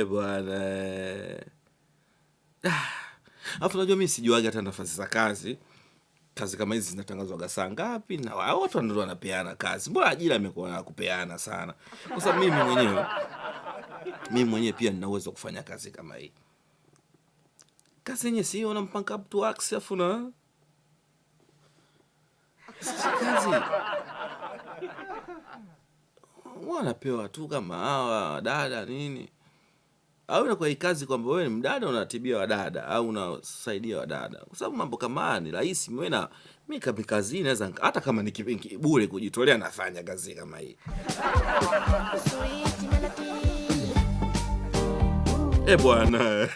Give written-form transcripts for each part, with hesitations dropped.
Bwana. Alafu unajua mimi sijuagi hata nafasi za kazi. Kazi kama hizi zinatangazwa saa ngapi na watu ndio wanapeana kazi. Mbona ajira imekuwa na kupeana sana? Kwa sababu mimi mwenyewe pia nina uwezo kufanya kazi kama hii. Kazi yenyewe sio unampanga up to works afu na kazi wanapewa tu kama hawa dada nini, au inakuwa hii kazi kwamba wewe ni mdada unatibia wadada au unasaidia wadada, kwa sababu mambo kama ni rahisi. Mimi kama kazi naweza hata kama ni bure kujitolea nafanya kazi kama hii. Bwana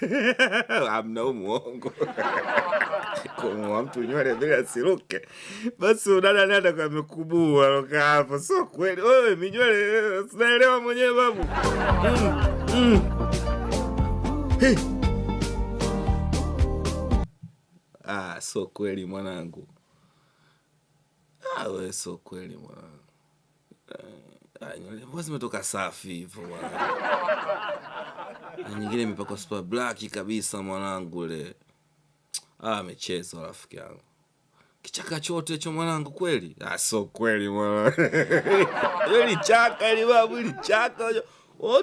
amna muongo kwa mtu nywele bila siruke basi udada nenda kwa amekubua loka hapo, sio kweli wewe minywele sinaelewa mwenyewe babu. Hey. Sio kweli mwanangu. Wewe sio kweli mwanangu. Nywele mbona zimetoka safi hivyo mwanangu. Nyingine imepakwa super black kabisa mwanangu ile. Amecheza rafiki yangu. Kichaka chote hicho mwanangu kweli? Sio kweli mwanangu. Ile chaka ile babu, ile chaka.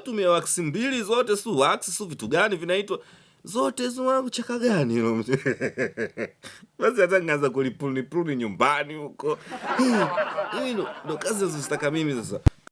Tumia wax mbili zote, si wax si vitu gani vinaitwa? Zote hizo mwanangu, chaka gani hilo? Basi hata ngaanza kulipuni nyumbani huko. Hii ndo kazi nazozitaka mimi sasa.